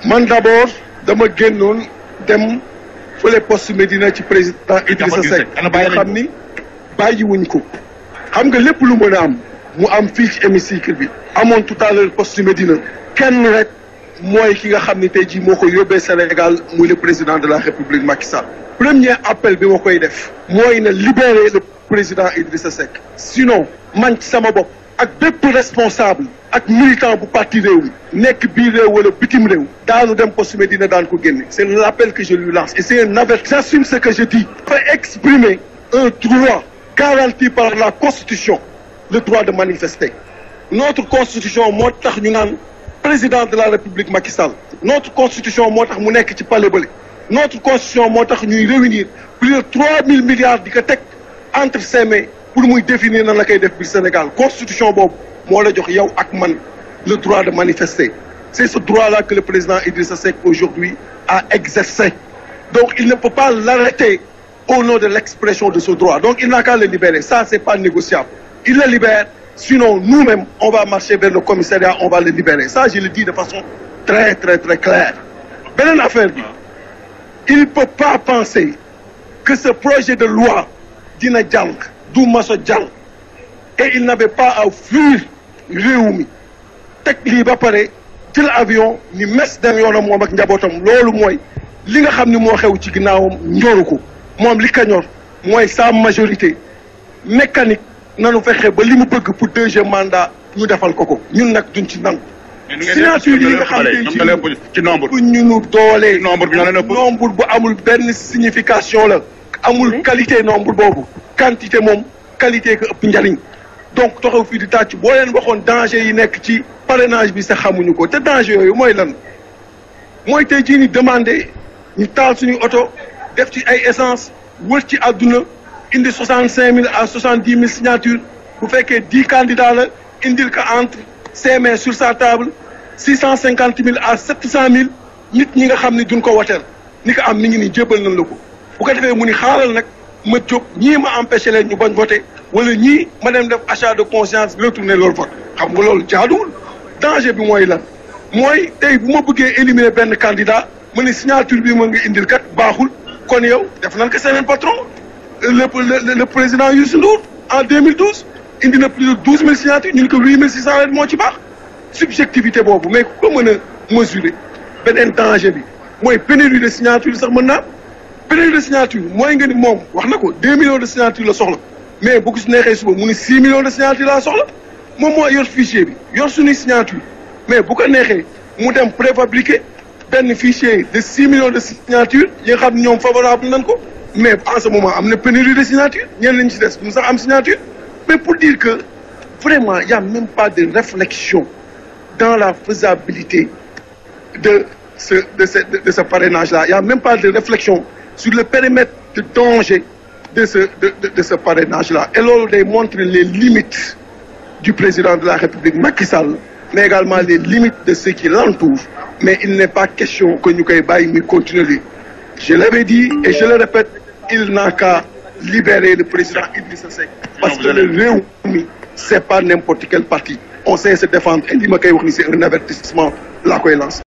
man d'abord dama génnoon dem fële poste Médina ci président Idrissa Seck nga xam ni bàyyiwuñ ko xam nga lépp lu mën a am mu am fii ci hémicycle bi amoon tout à l'heure poste Médina kenn rek mooy ki nga xam ni tey jii moo ko yóbbee Sénégal muy le président de la République Macky Sall. Premier appel bi ma koy def mooy na libérer le président Idrissa Seck sinon man ci sama bopp ak bépp responsable ak militant bu parti réew mi nekk biir réew wala bitim réew daanu dem poste Médina daan ko génne. C'est l'appel que je lui lance et c'est un avertissement. J'assume ce que je dis. Faut exprimer un droit garanti par la Constitution, le droit de manifester. Notre Constitution moo tax ñu naan président de la République Macky Sall. Notre Constitution moo tax mu nekk ci palais bële. Notre Constitution moo tax ñuy réunir plus de 3000 milliards di ko teg entre ses mains pour muy définir nan la koy def biir Sénégal. Constitution boobu moo la jox yow ak man le droit de manifester. C'est ce droit-là que le président Idrissa Seck aujourd'hui a exercé. Donc il ne peut pas l'arrêter au nom de l'expression de ce droit. Donc il n'a qu'à le libérer. Ça, c'est pas négociable. Il le libère. Sinon, nous-mêmes, on va marcher vers le commissariat, on va le libérer. Ça, je le dis de façon très, très, très claire. Beneen affaire bi, il ne peut pas penser que ce projet de loi dina jàll du masa jàll et il n'avait pas à fuir réew mi teg lii ba pare jël avion ni mes dem yoonam moom ak njabootam loolu mooy li nga xam ni moo xew ci ginnaawam ñoru ko moom li ka ñor mooy sa majorité mécanique nanu fexe ba li mu bëgg pour deuxième mandat ñu defal ko ko ñun nag duñ ci nangu. signature yi nga xam ne ci nombre bu ñu nu doolee nombre bu amul benn signification la amul qualité nombre boobu quantité moom qualité ko ëpp njariñ donc taxaw fii di tàcc boo leen waxoon danger yi nekk ci parrainage bi sax xamuñu ko te danger yooyu mooy lan mooy tey jii ni demandé ñu taal suñu oto def ci ay essence wër ci àdduna indi 65 000 à 70 000 signatures bu fekkee 10 candidats la indil ko entre ses mains sur sa table 650 000 à 700 000 nit ñi nga xam ne duñ ko woteel ni ko am mi ngi ni jébbal nañ la ko bu ko defee mu ni xaaral nag ma jóg ñii ma empêché leen ñu bañ voté wala ñii ma dem def achat de conscience retourner leur vote xam nga loolu jaaduwul. Danger bi mooy lan mooy tey bu ma bëggee éliminer benn candidat ma ne signature bi ma nga indil kat baaxul kon yow def nañ ko seen patron le président Youssou Ndour en 2012 indi na plus de 12 000 signatures ñu ne ko 8 600 leen moo ci baax subjectivité boobu mais ku ko mën a mesurer beneen danger bi mooy pénurie de signature sax mën naa pénurie de signature mooy nga ni moom wax na ko 2 millions de signatures la soxla mais bu ko si neexee suba mu ni 6 millions de signatures laa soxla moom moo yor fichier bi yor suñuy signature mais bu ko neexee mu dem préfabriquer benn fichier de 6 millions de signatures yi nga xam ne ñoom favorable nañ ko mais en ce moment am na pénurie de signature ñenn lañ ci des mu sax am signature mais pour dire que vraiment il y a même pas de réflexion dans la faisabilité de ce parrainage-là. Il y a même pas de réflexion sur le périmètre de danger de ce parrainage-là. Et là, on montre les limites du président de la République, Macky Sall, mais également les limites de ceux qui l'entourent. Mais il n'est pas question que nous continuer. Je l'avais dit et je le répète, il n'a qu'à libérer le président Idrissa Seck. Parce que le Rewmi, c'est pas n'importe quel parti. On sait se défendre. Et c'est un avertissement, la cohérence.